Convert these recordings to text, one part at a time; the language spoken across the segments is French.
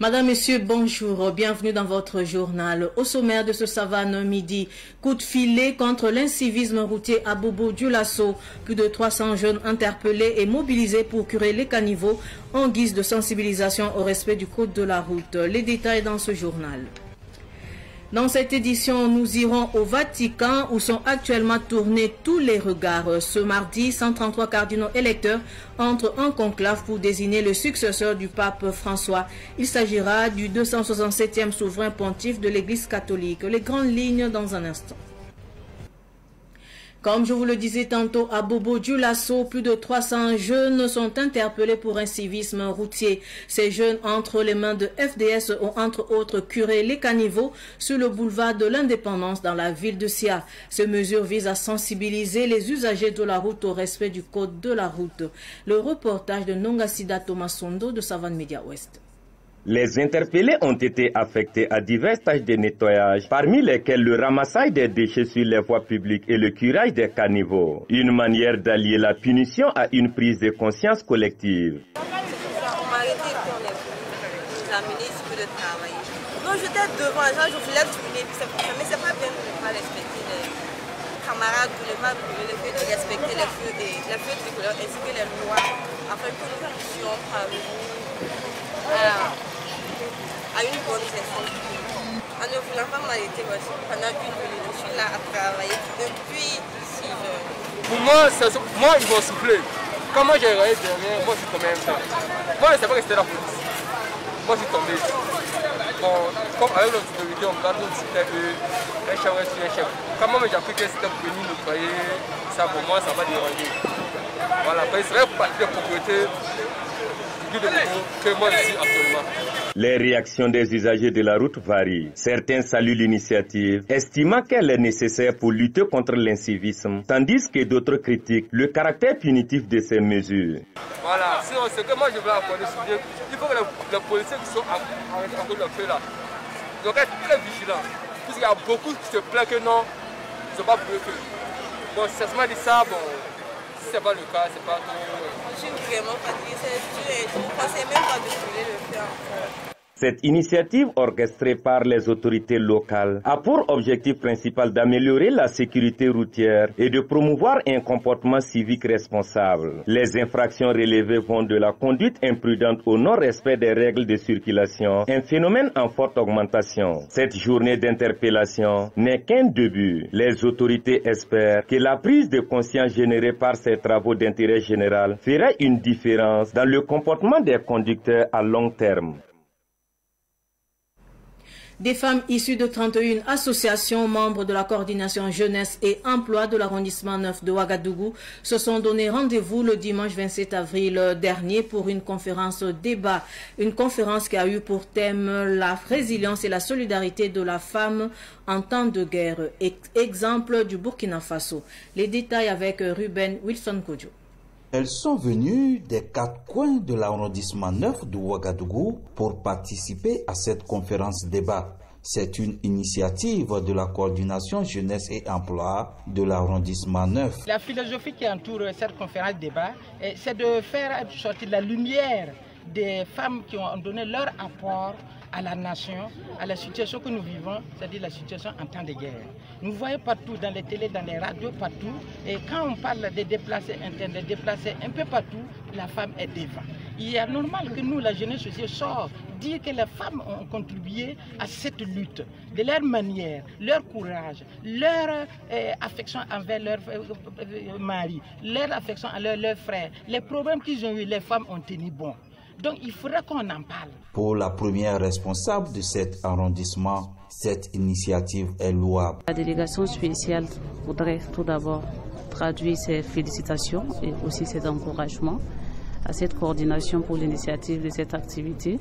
Madame, Messieurs, bonjour, bienvenue dans votre journal. Au sommaire de ce Savane midi, coup de filet contre l'incivisme routier à Bobo-Dioulasso. Plus de 300 jeunes interpellés et mobilisés pour curer les caniveaux en guise de sensibilisation au respect du code de la route. Les détails dans ce journal. Dans cette édition, nous irons au Vatican où sont actuellement tournés tous les regards. Ce mardi, 133 cardinaux électeurs entrent en conclave pour désigner le successeur du pape François. Il s'agira du 267e souverain pontife de l'Église catholique. Les grandes lignes dans un instant. Comme je vous le disais tantôt, à Bobo-Dioulasso, plus de 300 jeunes sont interpellés pour incivisme routier. Ces jeunes, entre les mains de FDS, ont entre autres curé les caniveaux sur le boulevard de l'Indépendance dans la ville de Sia. Ces mesures visent à sensibiliser les usagers de la route au respect du code de la route. Le reportage de Nongasida Thomasondo de Savane Média Ouest. Les interpellés ont été affectés à divers tâches de nettoyage, parmi lesquelles le ramassage des déchets sur les voies publiques et le curage des caniveaux. Une manière d'allier la punition à une prise de conscience collective. On m'a arrêté quand on est venu nous amener ici pour travailler. Non, j'étais devant, je voulais tourner, mais c'est pas bien de ne pas respecter les camarades, de ne pas respecter les feux tricolores ainsi que les lois, afin que nous puissions parvenir à une bonne session. En ne voulant pas m'arrêter pendant une minute, je suis là à travailler depuis 6 heures. Pour moi, ils vont souffler. Quand moi j'ai regardé derrière, moi je suis tombé en même temps. Moi je ne savais pas que c'était la police. Moi je suis tombé. Bon, comme avec notre autorité, on regarde nous c'était un chef sur un chef. Quand moi j'ai appris que c'était pour venir nettoyer, ça pour moi ça va déranger. Voilà, c'est vrai pour partir de propriété que moi je suis actuellement. Les réactions des usagers de la route varient. Certains saluent l'initiative, estimant qu'elle est nécessaire pour lutter contre l'incivisme, tandis que d'autres critiquent le caractère punitif de ces mesures. Voilà, c'est que moi je veux accorder souligner. Il faut que les policiers qui sont en train de le faire là, ils doivent être très vigilants. Puisqu'il y a beaucoup qui se plaignent que non, ils ne sont pas pour eux. Bon, si ça se dit ça, bon, si ce n'est pas le cas, c'est pas tout. Je suis vraiment fatiguée, je ne pensais même pas de brûler le fer encore. Cette initiative orchestrée par les autorités locales a pour objectif principal d'améliorer la sécurité routière et de promouvoir un comportement civique responsable. Les infractions relevées vont de la conduite imprudente au non-respect des règles de circulation, un phénomène en forte augmentation. Cette journée d'interpellation n'est qu'un début. Les autorités espèrent que la prise de conscience générée par ces travaux d'intérêt général fera une différence dans le comportement des conducteurs à long terme. Des femmes issues de 31 associations membres de la coordination jeunesse et emploi de l'arrondissement 9 de Ouagadougou se sont donné rendez-vous le dimanche 27 avril dernier pour une conférence débat. Une conférence qui a eu pour thème la résilience et la solidarité de la femme en temps de guerre. Exemple du Burkina Faso. Les détails avec Ruben Wilson Kodjo. Elles sont venues des 4 coins de l'arrondissement 9 de Ouagadougou pour participer à cette conférence débat. C'est une initiative de la coordination jeunesse et emploi de l'arrondissement 9. La philosophie qui entoure cette conférence débat, c'est de faire sortir la lumière des femmes qui ont donné leur apport à la nation, à la situation que nous vivons, c'est-à-dire la situation en temps de guerre. Nous voyons partout, dans les télés, dans les radios, partout, et quand on parle des déplacés internes, des déplacés un peu partout, la femme est devant. Il est normal que nous, la jeunesse aussi, sortent, dire que les femmes ont contribué à cette lutte, de leur manière, leur courage, leur affection envers leur mari, leur affection envers leurs frères. Les problèmes qu'ils ont eu, les femmes ont tenu bon. Donc il faudrait qu'on en parle. Pour la première responsable de cet arrondissement, cette initiative est louable. La délégation spéciale voudrait tout d'abord traduire ses félicitations et aussi ses encouragements à cette coordination pour l'initiative de cette activité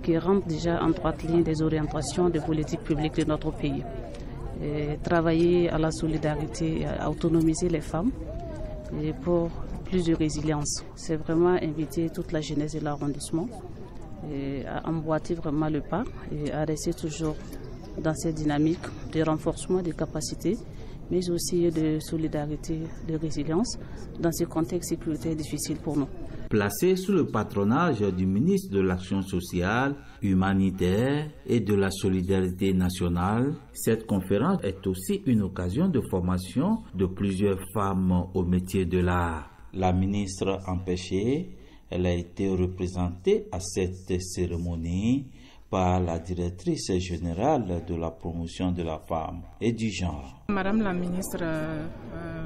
qui rentre déjà en droite ligne des orientations de politique publique de notre pays. Et travailler à la solidarité, à autonomiser les femmes et pour plus de résilience. C'est vraiment inviter toute la jeunesse de l'arrondissement à emboîter vraiment le pas et à rester toujours dans cette dynamique de renforcement des capacités, mais aussi de solidarité, de résilience dans ce contexte sécuritaire difficile pour nous. Placée sous le patronage du ministre de l'Action sociale, humanitaire et de la solidarité nationale, cette conférence est aussi une occasion de formation de plusieurs femmes au métier de l'art. La ministre empêchée, elle a été représentée à cette cérémonie par la directrice générale de la promotion de la femme et du genre. Madame la ministre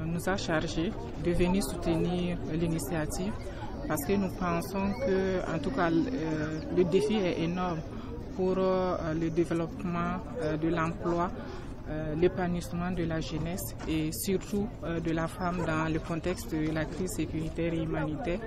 nous a chargé de venir soutenir l'initiative parce que nous pensons que, en tout cas, le défi est énorme pour le développement de l'emploi, l'épanouissement de la jeunesse et surtout de la femme dans le contexte de la crise sécuritaire et humanitaire.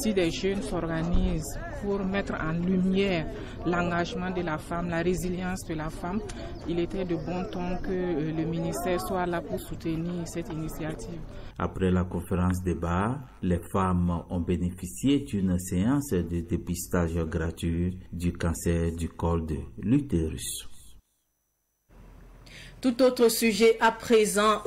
Si des jeunes s'organisent pour mettre en lumière l'engagement de la femme, la résilience de la femme, il était de bon ton que le ministère soit là pour soutenir cette initiative. Après la conférence débat, les femmes ont bénéficié d'une séance de dépistage gratuit du cancer du col de l'utérus. Tout autre sujet à présent,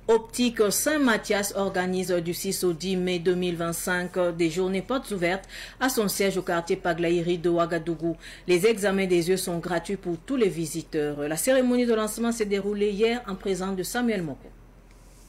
Optique Saint-Mathias organise du 6 au 10 mai 2025 des journées portes ouvertes à son siège au quartier Paglaïri de Ouagadougou. Les examens des yeux sont gratuits pour tous les visiteurs. La cérémonie de lancement s'est déroulée hier en présence de Samuel Moko.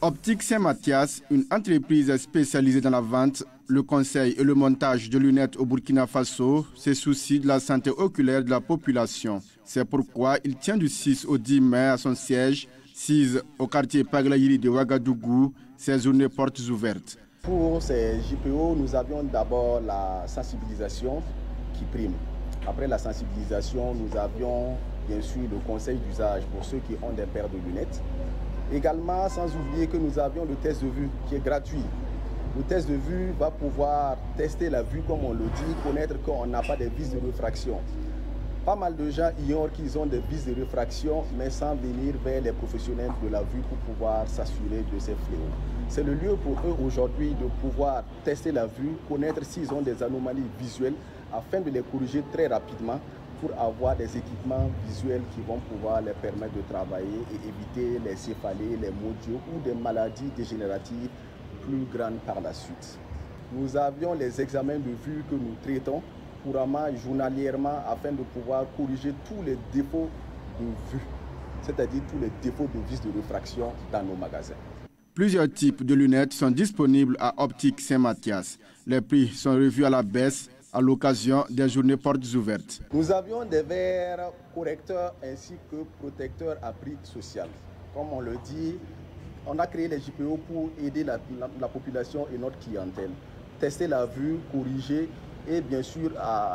Optique Saint-Mathias, une entreprise spécialisée dans la vente, le conseil et le montage de lunettes au Burkina Faso, se soucie de la santé oculaire de la population. C'est pourquoi il tient du 6 au 10 mai à son siège, 6 au quartier Paglaïri de Ouagadougou, ses journées portes ouvertes. Pour ces JPO, nous avions d'abord la sensibilisation qui prime. Après la sensibilisation, nous avions bien sûr le conseil d'usage pour ceux qui ont des paires de lunettes. Également, sans oublier que nous avions le test de vue qui est gratuit. Le test de vue va pouvoir tester la vue comme on le dit, connaître qu'on n'a pas des vis de réfraction. Pas mal de gens ignorent qu'ils ont des vis de réfraction, mais sans venir vers les professionnels de la vue pour pouvoir s'assurer de ces fléaux. C'est le lieu pour eux aujourd'hui de pouvoir tester la vue, connaître s'ils ont des anomalies visuelles, afin de les corriger très rapidement pour avoir des équipements visuels qui vont pouvoir les permettre de travailler et éviter les céphalées, les maux d'yeux ou des maladies dégénératives plus grandes par la suite. Nous avions les examens de vue que nous traitons couramment, journalièrement, afin de pouvoir corriger tous les défauts de vue, c'est-à-dire tous les défauts de vis de réfraction dans nos magasins. Plusieurs types de lunettes sont disponibles à Optique Saint-Mathias. Les prix sont revus à la baisse à l'occasion des journées portes ouvertes. Nous avions des verres correcteurs ainsi que protecteurs à prix social. Comme on le dit, on a créé les JPO pour aider la population et notre clientèle. Tester la vue, corriger et bien sûr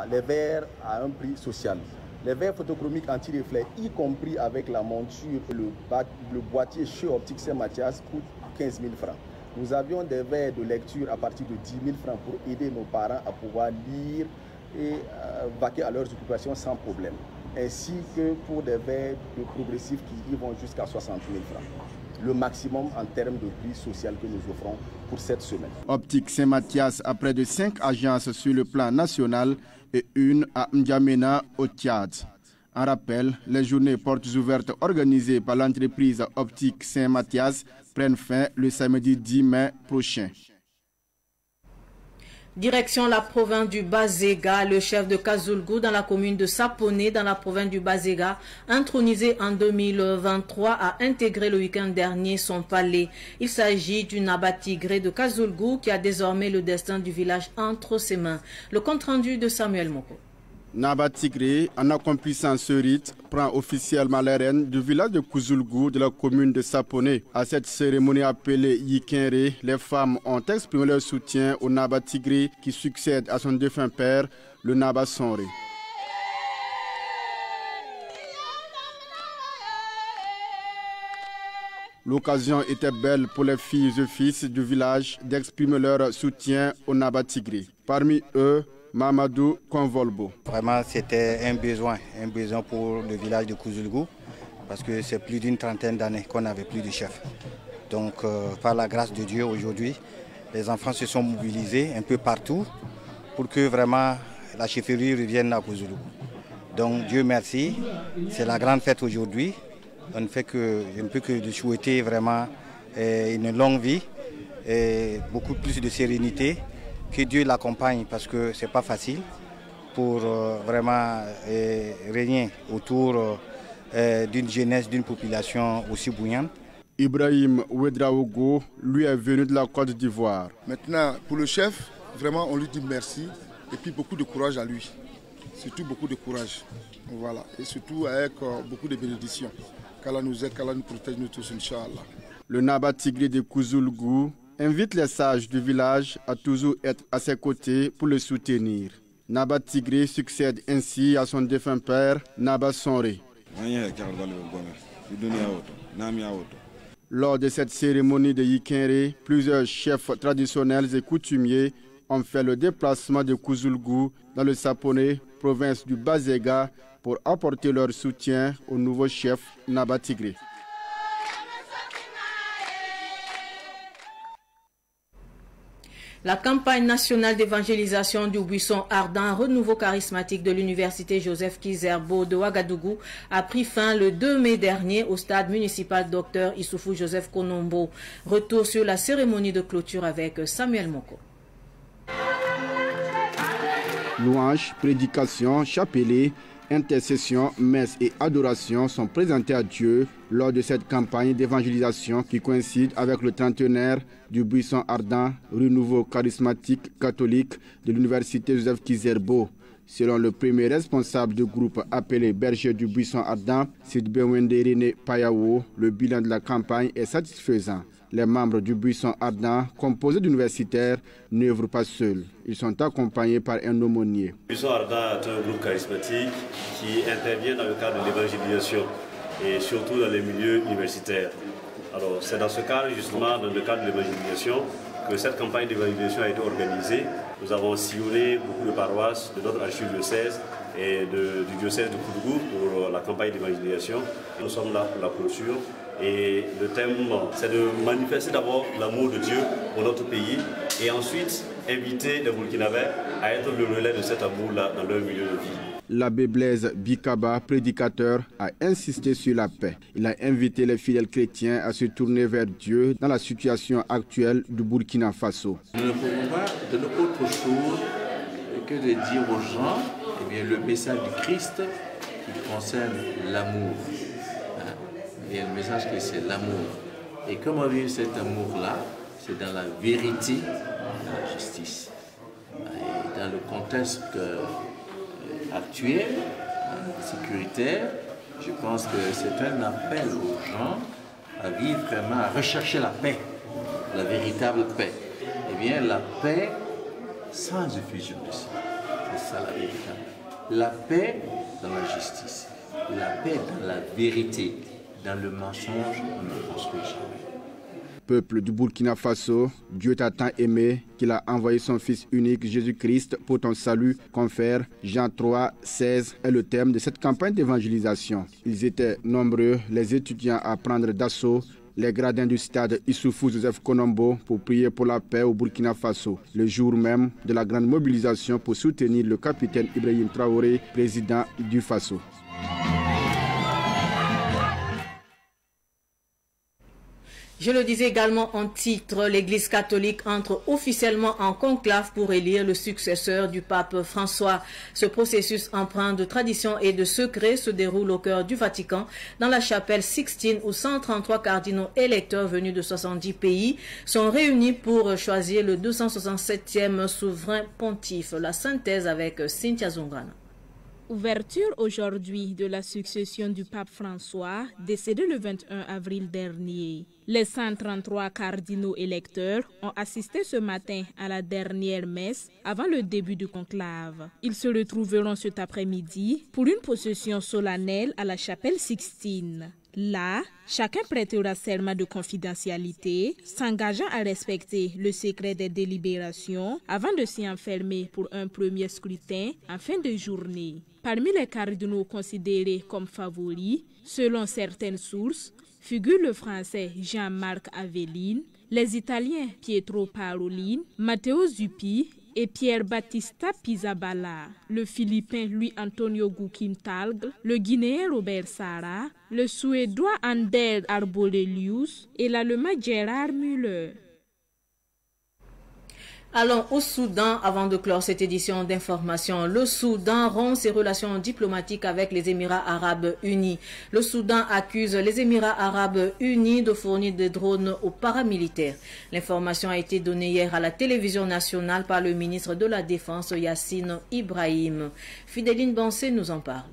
les verres à un prix social. Les verres photochromiques anti-reflet, y compris avec la monture et le boîtier chez Optique Saint-Mathias, coûtent 15 000 francs. Nous avions des verres de lecture à partir de 10 000 francs pour aider nos parents à pouvoir lire et vaquer à leurs occupations sans problème. Ainsi que pour des verres de progressifs qui y vont jusqu'à 60 000 francs. Le maximum en termes de prix social que nous offrons pour cette semaine. Optique Saint-Mathias a près de 5 agences sur le plan national et une à N'Djamena au Tchad. En rappel, les journées portes ouvertes organisées par l'entreprise Optique Saint-Mathias prennent fin le samedi 10 mai prochain. Direction la province du Bazéga, le chef de Kazoulgou dans la commune de Saponé, dans la province du Bazéga, intronisé en 2023, a intégré le week-end dernier son palais. Il s'agit du Naba Tigré de Kazoulgou qui a désormais le destin du village entre ses mains. Le compte-rendu de Samuel Moko. Naba Tigré, en accomplissant ce rite, prend officiellement les rênes du village de Kouzoulgou de la commune de Saponé. À cette cérémonie appelée Yikenre, les femmes ont exprimé leur soutien au Naba Tigré qui succède à son défunt père, le Naba Sonré. L'occasion était belle pour les filles et fils du village d'exprimer leur soutien au Naba Tigré. Parmi eux, Mamadou Konvolbo. Vraiment, c'était un besoin pour le village de Kouzoulgou, parce que c'est plus d'une trentaine d'années qu'on n'avait plus de chef. Donc, par la grâce de Dieu, aujourd'hui, les enfants se sont mobilisés un peu partout pour que vraiment la chefferie revienne à Kouzoulgou. Donc, Dieu merci, c'est la grande fête aujourd'hui. On ne peut que de souhaiter vraiment une longue vie et beaucoup plus de sérénité, que Dieu l'accompagne parce que ce n'est pas facile pour vraiment régner autour d'une jeunesse, d'une population aussi bouillante. Ibrahim Ouedraogo, lui, est venu de la Côte d'Ivoire. Maintenant, pour le chef, vraiment, on lui dit merci et puis beaucoup de courage à lui. Surtout beaucoup de courage. Voilà. Et surtout avec beaucoup de bénédictions. Qu'Allah nous aide, qu'Allah nous protège, nous tous, Inch'Allah. Le Naba Tigré de Kouzoulgou invite les sages du village à toujours être à ses côtés pour le soutenir. Naba Tigré succède ainsi à son défunt père, Naba Sonré. Lors de cette cérémonie de Yikenre, plusieurs chefs traditionnels et coutumiers ont fait le déplacement de Kouzoulgou dans le Saponé, province du Bazega, pour apporter leur soutien au nouveau chef Naba Tigré. La campagne nationale d'évangélisation du buisson ardent renouveau charismatique de l'université Joseph Kizerbo de Ouagadougou a pris fin le 2 mai dernier au stade municipal Dr Issoufou Joseph Konombo. Retour sur la cérémonie de clôture avec Samuel Moko. Louanges, prédications, chapelets, intercessions, messes et adorations sont présentées à Dieu lors de cette campagne d'évangélisation qui coïncide avec le trentenaire du buisson ardent, renouveau charismatique catholique de l'université Joseph Kizerbo. Selon le premier responsable du groupe appelé Berger du buisson ardent, Sidbe Wenderine Payawo, le bilan de la campagne est satisfaisant. Les membres du buisson ardent, composés d'universitaires, n'œuvrent pas seuls. Ils sont accompagnés par un aumônier. Le buisson ardent est un groupe charismatique qui intervient dans le cadre de l'évangélisation et surtout dans les milieux universitaires. Alors c'est dans ce cadre, justement, dans le cadre de l'évangélisation, que cette campagne d'évangélisation a été organisée. Nous avons sillonné beaucoup de paroisses de notre archidiocèse et du diocèse de Koudougou pour la campagne d'évangélisation. Nous sommes là pour la clôture. Et le thème, c'est de manifester d'abord l'amour de Dieu pour notre pays et ensuite inviter les Burkinabés à être le relais de cet amour-là dans leur milieu de vie. L'abbé Blaise Bikaba, prédicateur, a insisté sur la paix. Il a invité les fidèles chrétiens à se tourner vers Dieu dans la situation actuelle du Burkina Faso. Nous ne pouvons pas de autre chose que de dire aux gens le message du Christ qui concerne l'amour. Il y a le message que c'est l'amour. Et comment vivre cet amour-là? C'est dans la vérité, dans la justice. Et dans le contexte actuel, sécuritaire, je pense que c'est un appel aux gens à vivre vraiment, à rechercher la paix, la véritable paix. Eh bien, la paix sans effusion de sang. C'est ça la véritable. La paix dans la justice. La paix dans la vérité. Dans le mensonge, on ne construit jamais. Peuple du Burkina Faso, Dieu t'a tant aimé qu'il a envoyé son Fils unique Jésus-Christ pour ton salut, confère Jean 3, 16 est le thème de cette campagne d'évangélisation. Ils étaient nombreux, les étudiants à prendre d'assaut les gradins du stade Issoufou Joseph Konombo pour prier pour la paix au Burkina Faso, le jour même de la grande mobilisation pour soutenir le capitaine Ibrahim Traoré, président du Faso. Je le disais également en titre, l'Église catholique entre officiellement en conclave pour élire le successeur du pape François. Ce processus empreint de tradition et de secret se déroule au cœur du Vatican, dans la chapelle Sixtine, où 133 cardinaux électeurs venus de 70 pays sont réunis pour choisir le 267e souverain pontife. La synthèse avec Cynthia Zongana. Ouverture aujourd'hui de la succession du pape François, décédé le 21 avril dernier. Les 133 cardinaux électeurs ont assisté ce matin à la dernière messe avant le début du conclave. Ils se retrouveront cet après-midi pour une possession solennelle à la chapelle Sixtine. Là, chacun prêtera serment de confidentialité, s'engageant à respecter le secret des délibérations avant de s'y enfermer pour un premier scrutin en fin de journée. Parmi les cardinaux considérés comme favoris, selon certaines sources, figurent le français Jean-Marc Aveline, les Italiens Pietro Parolin, Matteo Zuppi et Pierre Battista Pizzaballa, le Philippin Louis-Antonio Guquim-Talg, le Guinéen Robert Sarra, le Suédois Ander Arborelius et l'Allemand Gerhard Müller. Allons au Soudan avant de clore cette édition d'information. Le Soudan rompt ses relations diplomatiques avec les Émirats arabes unis. Le Soudan accuse les Émirats arabes unis de fournir des drones aux paramilitaires. L'information a été donnée hier à la télévision nationale par le ministre de la Défense Yassine Ibrahim. Fidéline Bansé nous en parle.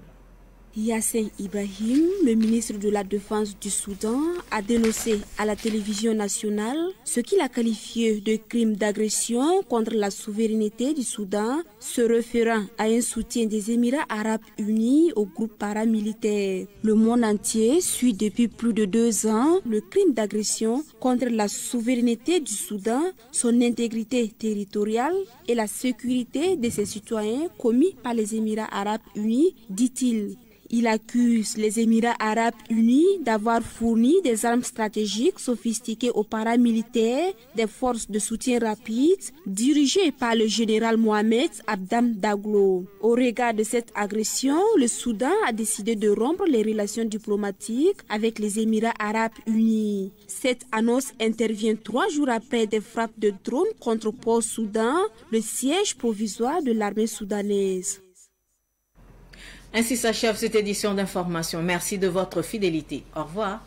Yassine Ibrahim, le ministre de la Défense du Soudan, a dénoncé à la télévision nationale ce qu'il a qualifié de crime d'agression contre la souveraineté du Soudan, se référant à un soutien des Émirats arabes unis au groupe paramilitaire. Le monde entier suit depuis plus de 2 ans le crime d'agression contre la souveraineté du Soudan, son intégrité territoriale et la sécurité de ses citoyens commis par les Émirats arabes unis, dit-il. Il accuse les Émirats arabes unis d'avoir fourni des armes stratégiques sophistiquées aux paramilitaires des forces de soutien rapide dirigées par le général Mohamed Abdam Daglo. Au regard de cette agression, le Soudan a décidé de rompre les relations diplomatiques avec les Émirats arabes unis. Cette annonce intervient 3 jours après des frappes de drones contre Port-Soudan, le siège provisoire de l'armée soudanaise. Ainsi s'achève cette édition d'information. Merci de votre fidélité. Au revoir.